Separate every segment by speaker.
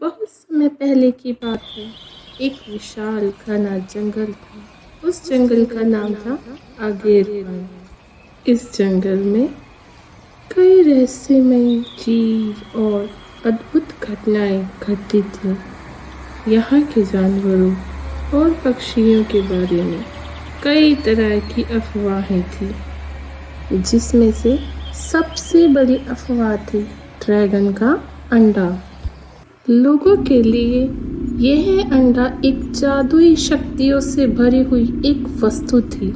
Speaker 1: बहुत समय पहले की बात है। एक विशाल घना जंगल था। उस जंगल का नाम था आगेर वन। इस जंगल में कई रहस्यमयी जीव और अद्भुत घटनाएं घटती थीं। यहाँ के जानवरों और पक्षियों के बारे में कई तरह की अफवाहें थीं, जिसमें से सबसे बड़ी अफवाह थी ड्रैगन का अंडा। लोगों के लिए यह अंडा एक जादुई शक्तियों से भरी हुई एक वस्तु थी,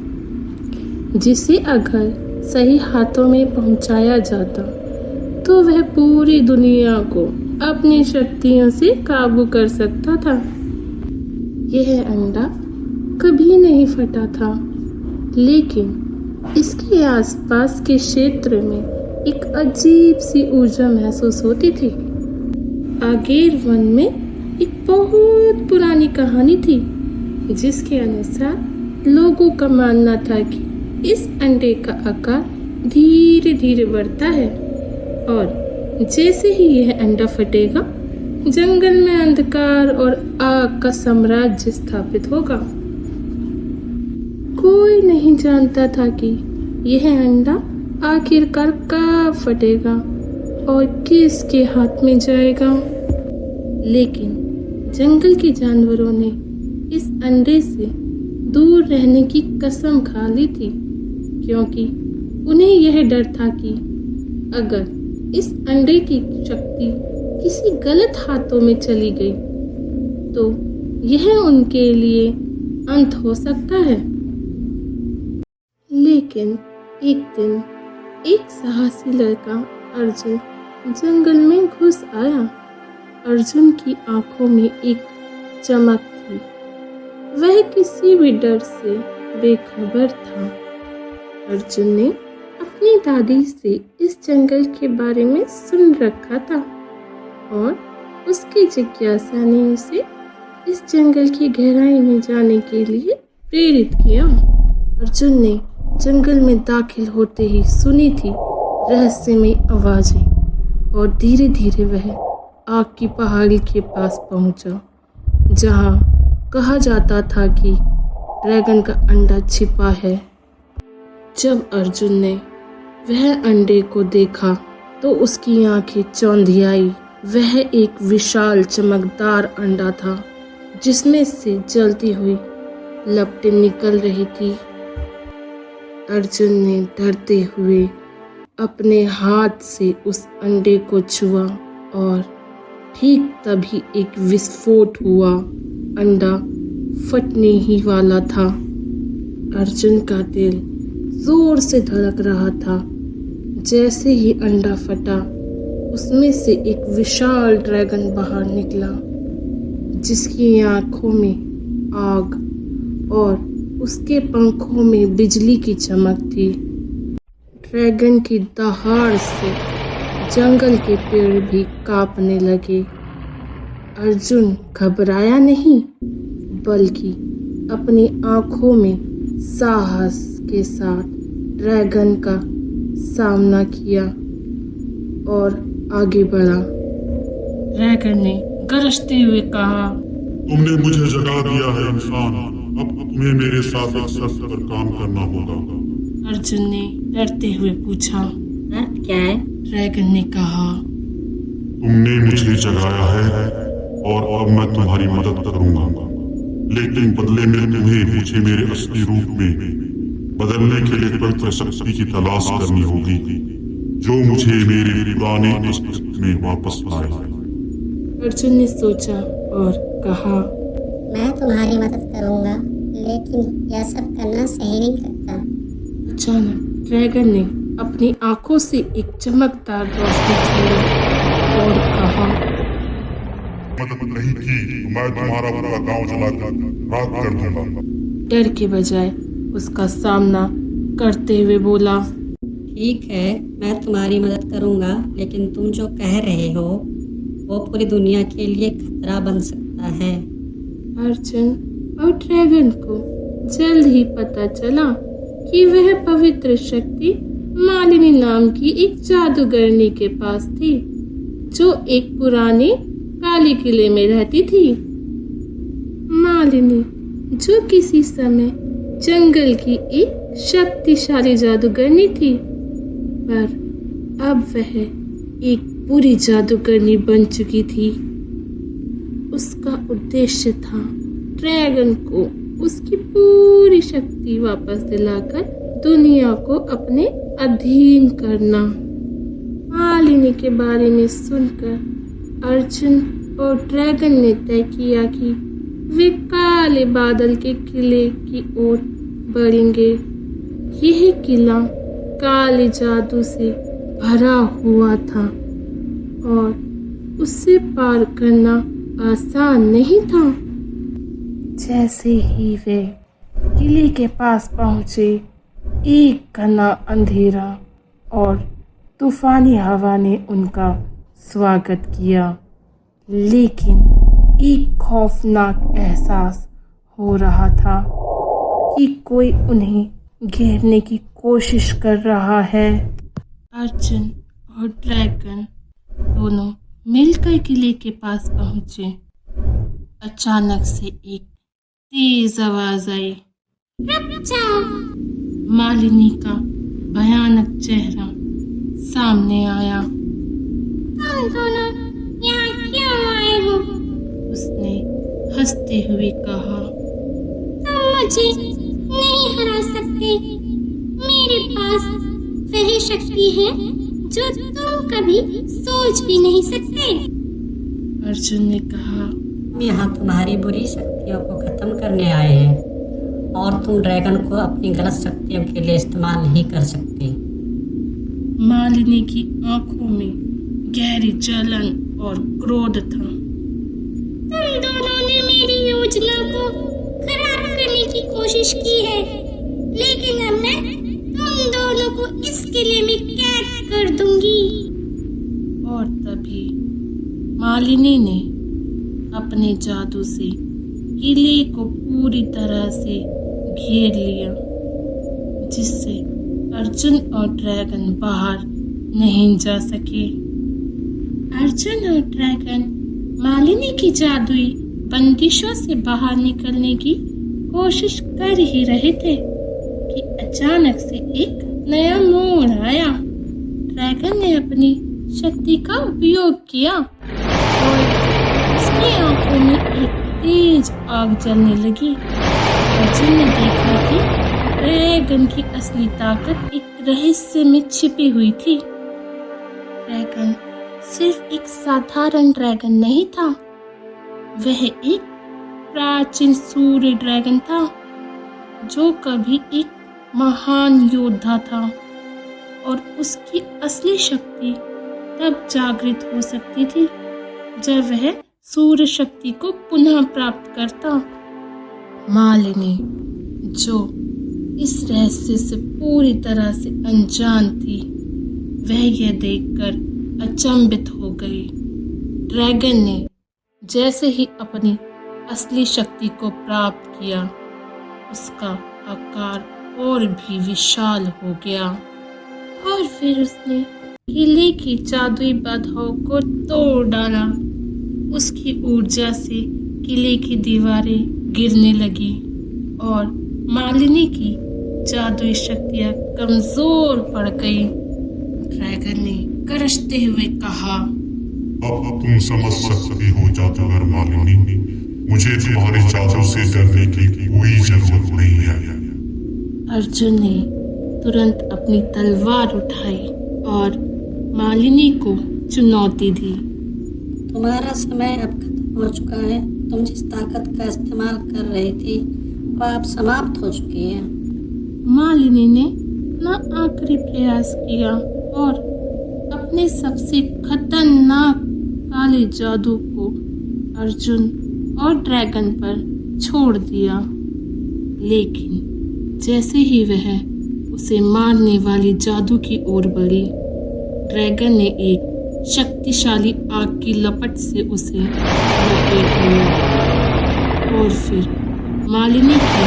Speaker 1: जिसे अगर सही हाथों में पहुंचाया जाता तो वह पूरी दुनिया को अपनी शक्तियों से काबू कर सकता था। यह अंडा कभी नहीं फटा था, लेकिन इसके आसपास के क्षेत्र में एक अजीब सी ऊर्जा महसूस होती थी। आगेर वन में एक बहुत पुरानी कहानी थी, जिसके अनुसार लोगों का मानना था कि इस अंडे का आकार धीरे धीरे बढ़ता है और जैसे ही यह अंडा फटेगा, जंगल में अंधकार और आग का साम्राज्य स्थापित होगा। कोई नहीं जानता था कि यह अंडा आखिरकार कब फटेगा और किसके हाथ में जाएगा। लेकिन जंगल के जानवरों ने इस अंडे से दूर रहने की कसम खा ली थी, क्योंकि उन्हें यह डर था कि अगर इस अंडे की शक्ति किसी गलत हाथों में चली गई तो यह उनके लिए अंत हो सकता है। लेकिन एक दिन एक साहसी लड़का अर्जुन जंगल में घुस आया। अर्जुन की आंखों में एक चमक थी। वह किसी भी डर से बेखबर था। अर्जुन ने अपनी दादी से इस जंगल के बारे में सुन रखा था और उसकी जिज्ञासा ने उसे इस जंगल की गहराई में जाने के लिए प्रेरित किया। अर्जुन ने जंगल में दाखिल होते ही सुनी थी रहस्यमयी आवाजें और धीरे धीरे वह आग की पहाड़ी के पास पहुंचा, जहां कहा जाता था कि ड्रैगन का अंडा छिपा है। जब अर्जुन ने वह अंडे को देखा तो उसकी आंखें चौंधी आई। वह एक विशाल चमकदार अंडा था, जिसमें से जलती हुई लपटें निकल रही थी। अर्जुन ने डरते हुए अपने हाथ से उस अंडे को छुआ और ठीक तभी एक विस्फोट हुआ। अंडा फटने ही वाला था। अर्जुन का दिल जोर से धड़क रहा था। जैसे ही अंडा फटा, उसमें से एक विशाल ड्रैगन बाहर निकला, जिसकी आंखों में आग और उसके पंखों में बिजली की चमक थी। ड्रैगन की दहाड़ से जंगल के पेड़ भी कांपने लगे। अर्जुन घबराया नहीं, बल्कि अपनी आंखों में साहस के साथ ड्रैगन का सामना किया और आगे बढ़ा। ड्रैगन ने गरजते हुए कहा,
Speaker 2: तुमने मुझे जगा दिया है इंसान, अब तुम्हें मेरे साथ एक शर्त पर काम करना होगा।
Speaker 1: अर्जुन ने डरते हुए पूछा,
Speaker 3: शर्त क्या है?
Speaker 1: ड्रैगन ने कहा,
Speaker 2: तुमने मुझे जगाया है और अब मैं तुम्हारी मदद करूंगा, लेकिन बदले में तुम्हें मुझे मेरे असली रूप में बदलने के लिए पवित्र शक्ति की तलाश करनी होगी, जो मुझे मेरे पुराने अस्तित्व में वापस लाए।
Speaker 1: अर्जुन ने सोचा और कहा,
Speaker 3: मैं तुम्हारी मदद करूंगा, लेकिन यह सब करना सही नहीं लगता।
Speaker 1: अचानक ड्रैगन ने अपनी आंखों से एक चमकदार रोशनी छोड़ी और कहा,
Speaker 2: मदद नहीं की तो मैं तुम्हारा पूरा गांव जलाकर राख कर दूंगा।
Speaker 1: डर के बजाय उसका सामना करते हुए बोला,
Speaker 3: ठीक है, मैं तुम्हारी मदद करूंगा, लेकिन तुम जो कह रहे हो वो पूरी दुनिया के लिए खतरा बन सकता है।
Speaker 1: अर्जुन और ड्रैगन को जल्द ही पता चला कि वह पवित्र शक्ति मालिनी नाम की एक जादूगरनी के पास थी, जो एक पुराने काले किले में रहती थी। मालिनी, जो किसी समय जंगल की एक शक्तिशाली जादूगरनी थी, पर अब वह एक बुरी जादूगरनी बन चुकी थी। उसका उद्देश्य था ड्रैगन को उसकी पूरी शक्ति वापस दिलाकर दुनिया को अपने अधीन करना। मालिनी के बारे में सुनकर अर्जुन और ड्रैगन ने तय किया कि वे काले बादल के किले की ओर बढ़ेंगे। यह किला काले जादू से भरा हुआ था और उसे पार करना आसान नहीं था। जैसे ही वे किले के पास पहुंचे, एक घना अंधेरा और तूफानी हवा ने उनका स्वागत किया, लेकिन एक खौफनाक एहसास हो रहा था कि कोई उन्हें घेरने की कोशिश कर रहा है। अर्जुन और ड्रैगन दोनों मिलकर किले के पास पहुंचे। अचानक से एक तेज आवाज आई, रुक जाओ। मालिनी का भयानक चेहरा सामने आया। तुम दोनों यहाँ क्यों आए हो? उसने हंसते हुए कहा, तुम मुझे नहीं हरा सकते। मेरे पास वह शक्ति है जो तुम कभी सोच भी नहीं सकते। अर्जुन ने कहा,
Speaker 3: हम यहाँ तुम्हारी बुरी शक्तियों को खत्म करने आए हैं और तुम ड्रैगन को अपनी गलत शक्तियों के लिए इस्तेमाल नहीं कर सकते।
Speaker 1: मालिनी की आंखों में गहरी जलन और क्रोध था। तुम दोनों ने मेरी योजना को खराब करने की कोशिश की है, लेकिन अब मैं तुम दोनों को इस किले में कैद कर दूंगी। और तभी मालिनी ने अपने जादू से किले को पूरी तरह से घेर लिया, जिससे अर्जुन और ड्रैगन बाहर नहीं जा सके। अर्जुन और ड्रैगन मालिनी की जादुई बंदिशों से बाहर निकलने की कोशिश कर ही रहे थे कि अचानक से एक नया मोड़ आया। ड्रैगन ने अपनी शक्ति का उपयोग किया और उसकी आंखों में एक तेज आग जलने लगी। अर्जुन ने देखा कि ड्रैगन की असली ताकत एक रहस्य में छिपी हुई थी। ड्रैगन सिर्फ एक साधारण ड्रैगन नहीं था, वह एक प्राचीन सूर्य ड्रैगन था जो कभी एक महान योद्धा था, और उसकी असली शक्ति तब जागृत हो सकती थी जब वह सूर्य शक्ति को पुनः प्राप्त करता। मालिनी, जो इस रहस्य से पूरी तरह से अनजान थी, वह यह देखकर अचंभित हो गई। ड्रैगन ने जैसे ही अपनी असली शक्ति को प्राप्त किया, उसका आकार और भी विशाल हो गया और फिर उसने किले की जादुई बाधाओं को तोड़ डाला। उसकी ऊर्जा से किले की दीवारें गिरने लगी और मालिनी की जादुई शक्तियां कमजोर पड़ गई। ड्रैगन ने गरजते हुए कहा,
Speaker 2: अब तुम समझ सकती हो जादूगर मालिनी, मुझे तुम्हारे जादू से डरने की कोई जरूरत नहीं है।
Speaker 1: अर्जुन ने तुरंत अपनी तलवार उठाई और मालिनी को चुनौती दी।
Speaker 3: तुम्हारा समय अब खत्म हो चुका है। तुम जिस ताकत का इस्तेमाल कर रही थी वह अब समाप्त हो चुकी है।
Speaker 1: मालिनी ने अपना आखिरी प्रयास किया और अपने सबसे खतरनाक काले जादू को अर्जुन और ड्रैगन पर छोड़ दिया, लेकिन जैसे ही वह उसे मारने वाली जादू की ओर बढ़ी, ड्रैगन ने एक शक्तिशाली आग की लपट से उसे लपेट लिया और फिर मालिनी की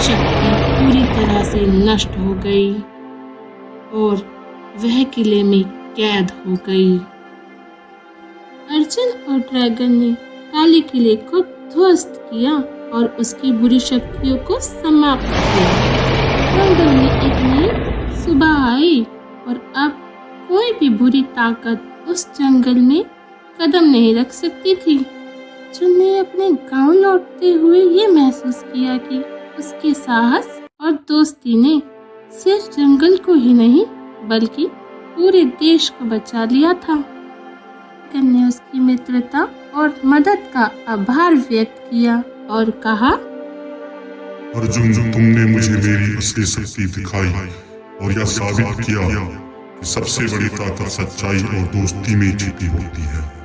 Speaker 1: शक्ति पूरी तरह से नष्ट हो गई और वह किले में कैद हो गई। अर्जुन और ड्रैगन ने काले किले को ध्वस्त किया और उसकी बुरी शक्तियों को समाप्त किया। जंगल में एक नई सुबह आई और अब कोई भी बुरी ताकत उस जंगल में कदम नहीं रख सकती थी। अर्जुन ने अपने गांव लौटते हुए ये महसूस किया कि उसके साहस और दोस्ती ने सिर्फ जंगल को ही नहीं बल्कि पूरे देश को बचा लिया था। ड्रैगन ने उसकी मित्रता और मदद का आभार व्यक्त किया और कहा,
Speaker 2: अर्जुन, तुमने मुझे मेरी असली शक्ति दिखाई और यह साबित किया कि सबसे बड़ी ताकत सच्चाई और दोस्ती में छिपी होती है।